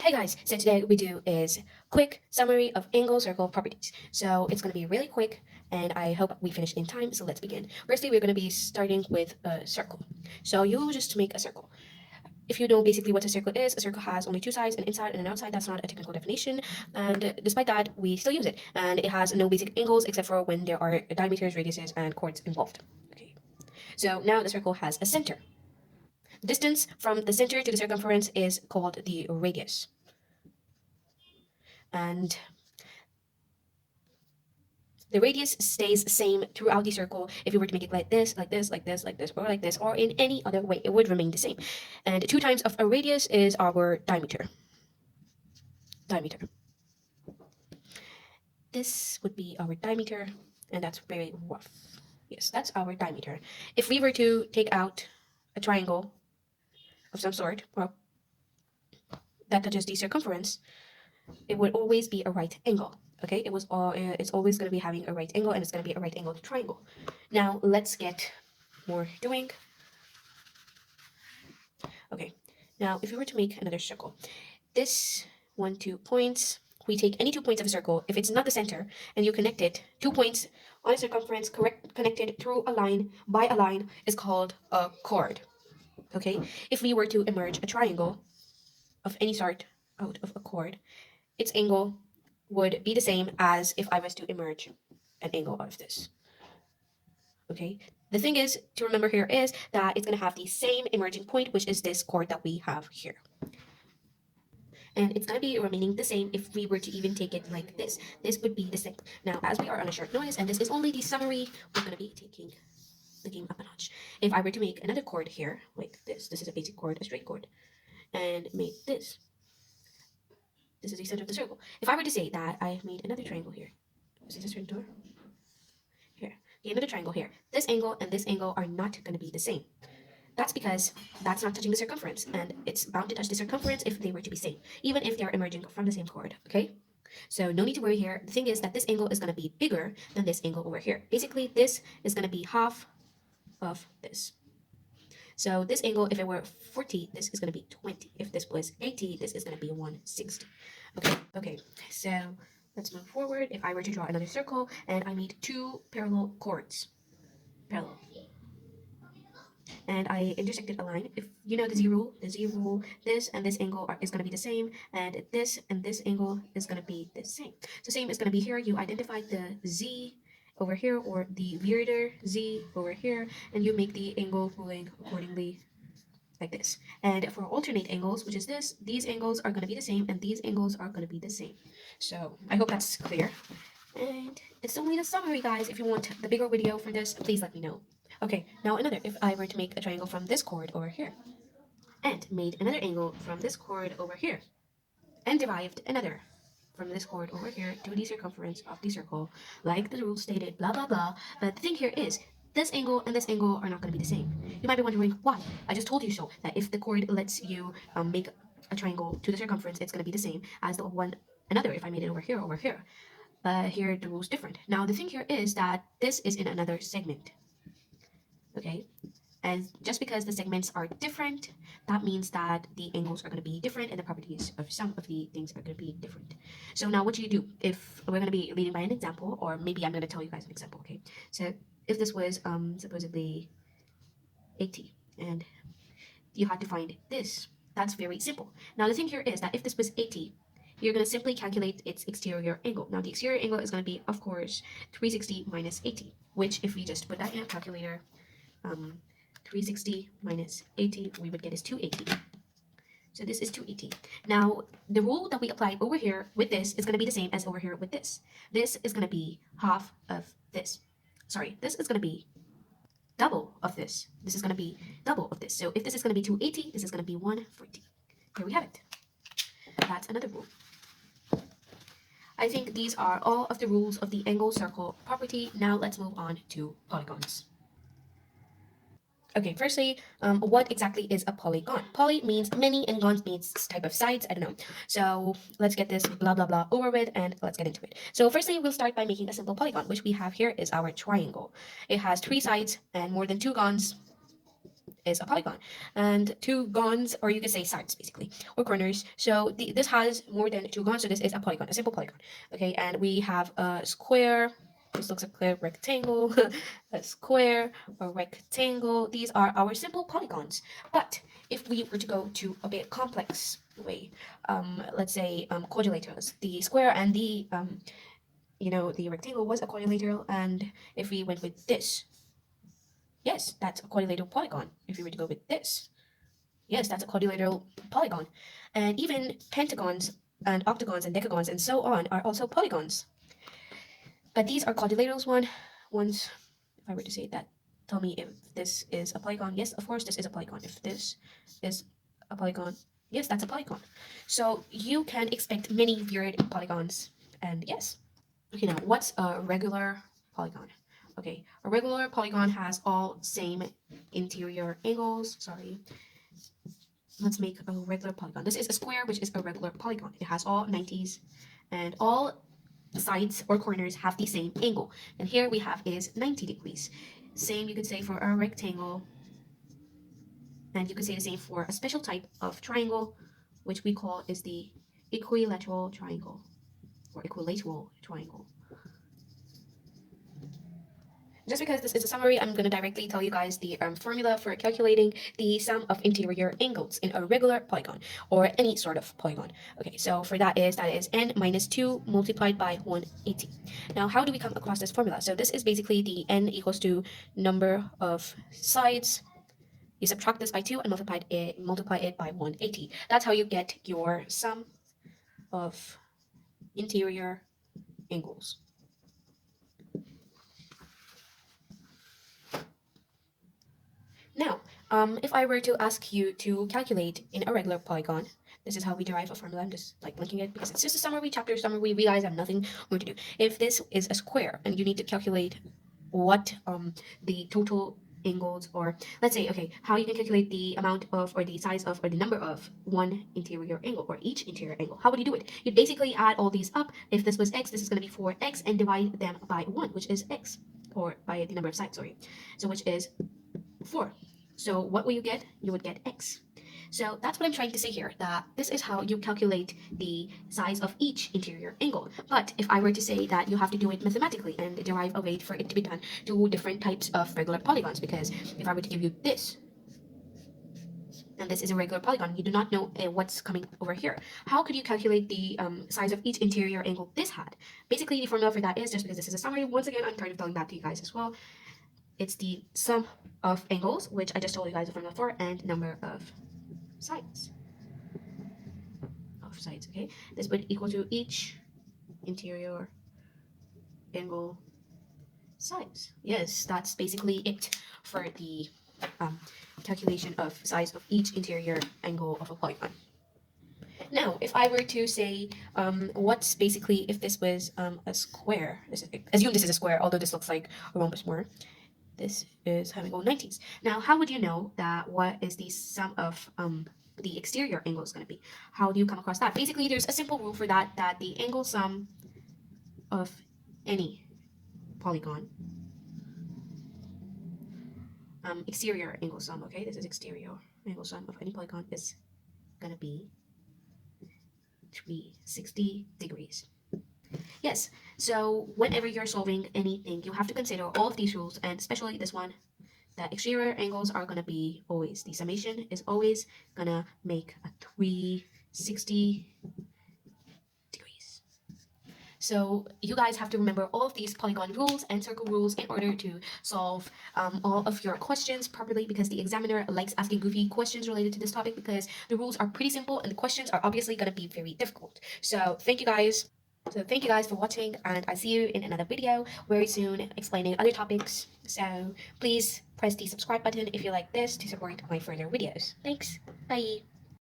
Hey guys, so today what we do is quick summary of angle circle properties. So it's going to be really quick and I hope we finish in time, so let's begin. Firstly, we're going to be starting with a circle. So you just make a circle. If you know basically what a circle is, a circle has only two sides, an inside and an outside. That's not a technical definition, and despite that, we still use it. And it has no basic angles except for when there are diameters, radiuses, and chords involved. Okay. So now the circle has a center. The distance from the center to the circumference is called the radius. And the radius stays the same throughout the circle. If you were to make it like this, like this, like this, like this, or like this, or in any other way, it would remain the same. And 2 times of a radius is our diameter. Diameter. This would be our diameter, and that's very rough. Yes, that's our diameter. If we were to take out a triangle of some sort, well, that touches the circumference, it would always be a right angle. Okay, it's always going to be having a right angle, and it's going to be a right angled triangle. Now let's get more doing. Okay, now if we were to make another circle, this 1, 2 points, we take any 2 points of a circle. If it's not the center and you connect it, 2 points on a circumference connected through a line by a line is called a chord. Okay, if we were to emerge a triangle of any sort out of a chord, its angle would be the same as if I was to emerge an angle out of this. Okay, the thing is to remember here is that it's going to have the same emerging point, which is this chord that we have here. And it's going to be remaining the same if we were to even take it like this. This would be the same. Now, as we are on a short notice, and this is only the summary, we're going to be taking the game up a notch. If I were to make another chord here, like this is a basic chord, a straight chord, and make this. This is the center of the circle. If I were to say that I made another triangle here, is this a certain door? Here, another triangle here. This angle and this angle are not going to be the same. That's because that's not touching the circumference, and it's bound to touch the circumference if they were to be same, even if they're emerging from the same chord, okay? So no need to worry here. The thing is that this angle is going to be bigger than this angle over here. Basically, this is going to be half of this. So this angle, if it were 40, this is going to be 20. If this was 80, this is going to be 160. Okay, so let's move forward. If I were to draw another circle, and I made 2 parallel chords, parallel, and I intersected a line. If you know the z rule, this and this angle is going to be the same, and this angle is going to be the same. So same is going to be here. You identify the z over here, or the weirder z over here, and you make the angle ruling accordingly, like this. And for alternate angles, which is this, these angles are going to be the same, and these angles are going to be the same. So I hope that's clear. And it's only the summary, guys. If you want the bigger video for this, please let me know. Okay, now another. If I were to make a triangle from this chord over here, and made another angle from this chord over here, and derived another from this chord over here to the circumference of the circle, like the rule stated, blah blah blah. But the thing here is, this angle and this angle are not going to be the same. You might be wondering why. I just told you so. That if the chord lets you make a triangle to the circumference, it's going to be the same as the one another if I made it over here, over here. But here the rule's different. Now the thing here is that this is in another segment. Okay, and just because the segments are different, that means that the angles are going to be different and the properties of some of the things are going to be different. So now what do you do if we're going to be leading by an example, or maybe I'm going to tell you guys an example. Okay, so if this was supposedly 80 and you had to find this, that's very simple. Now the thing here is that if this was 80, you're going to simply calculate its exterior angle. Now the exterior angle is going to be, of course, 360 minus 80, which if we just put that in a calculator, 360 minus 80, we would get is 280. So this is 280. Now, the rule that we applied over here with this is going to be the same as over here with this. This is going to be half of this. Sorry, this is going to be double of this. This is going to be double of this. So if this is going to be 280, this is going to be 140. Here we have it. That's another rule. I think these are all of the rules of the angle circle property. Now let's move on to polygons. Okay, firstly, what exactly is a polygon? Poly means many and gons means type of sides. I don't know. So let's get this blah blah blah over with and let's get into it. So firstly, we'll start by making a simple polygon, which we have here is our triangle. It has 3 sides and more than 2 gons. is a polygon, and two gons, or you could say sides basically, or corners. So this has more than two gons, so this is a polygon, a simple polygon. Okay, and we have a square. This looks like a rectangle, a square, a rectangle. These are our simple polygons. But if we were to go to a bit complex way, let's say quadrilaterals, the square and the the rectangle was a quadrilateral, and if we went with this, yes, that's a quadrilateral polygon. If we were to go with this, yes, that's a quadrilateral polygon. And even pentagons and octagons and decagons and so on are also polygons. But these are quadrilaterals ones. If I were to say that, tell me if this is a polygon. Yes, of course, this is a polygon. If this is a polygon, yes, that's a polygon. So you can expect many weird polygons. And yes. Okay, now what's a regular polygon? Okay, a regular polygon has all same interior angles. Sorry. Let's make a regular polygon. This is a square, which is a regular polygon. It has all 90s, and all sides or corners have the same angle. And here we have is 90 degrees. Same you could say for a rectangle, and you could say the same for a special type of triangle, which we call is the equilateral triangle or equilateral triangle. Just because this is a summary, I'm going to directly tell you guys the formula for calculating the sum of interior angles in a regular polygon or any sort of polygon. Okay, so for that is n minus 2 multiplied by 180. Now, how do we come across this formula? So this is basically the n equals to number of sides. You subtract this by 2 and multiply it by 180. That's how you get your sum of interior angles. Now, if I were to ask you to calculate in a regular polygon, this is how we derive a formula. I'm just like linking it because it's just a summary, chapter summary. We realize I have nothing more to do. If this is a square and you need to calculate what the total angles, or let's say, okay, how you can calculate the amount of, or the size of, or the number of one interior angle, or each interior angle. How would you do it? You basically add all these up. If this was x, this is going to be 4x, and divide them by 1, which is x, or by the number of sides, sorry. So which is 4. So what will you get? You would get x. So that's what I'm trying to say here, that this is how you calculate the size of each interior angle. But if I were to say that you have to do it mathematically and derive a way for it to be done to different types of regular polygons, because if I were to give you this, and this is a regular polygon, you do not know what's coming over here. How could you calculate the size of each interior angle this had? Basically, the formula for that is, just because this is a summary, once again, I'm tired of telling that to you guys as well, it's the sum of angles, which I just told you guys the formula for, and number of sides. Okay? This would equal to each interior angle size. Yes, that's basically it for the calculation of size of each interior angle of a polygon. Now, if I were to say, what's basically, if this was a square, assume this is a square, although this looks like a rhombus more. This is having all 90s. Now, how would you know that what is the sum of the exterior angle is going to be? How do you come across that? Basically, there's a simple rule for that, that the angle sum of any polygon, exterior angle sum, okay, this is exterior angle sum of any polygon, is going to be 360 degrees. Yes, so whenever you're solving anything, you have to consider all of these rules, and especially this one, that exterior angles are going to be always, the summation is always going to make a 360 degrees. So you guys have to remember all of these polygon rules and circle rules in order to solve all of your questions properly, because the examiner likes asking goofy questions related to this topic, because the rules are pretty simple and the questions are obviously going to be very difficult. So thank you guys. For watching, and I see you in another video very soon explaining other topics. So please press the subscribe button if you like this to support my further videos. Thanks. Bye.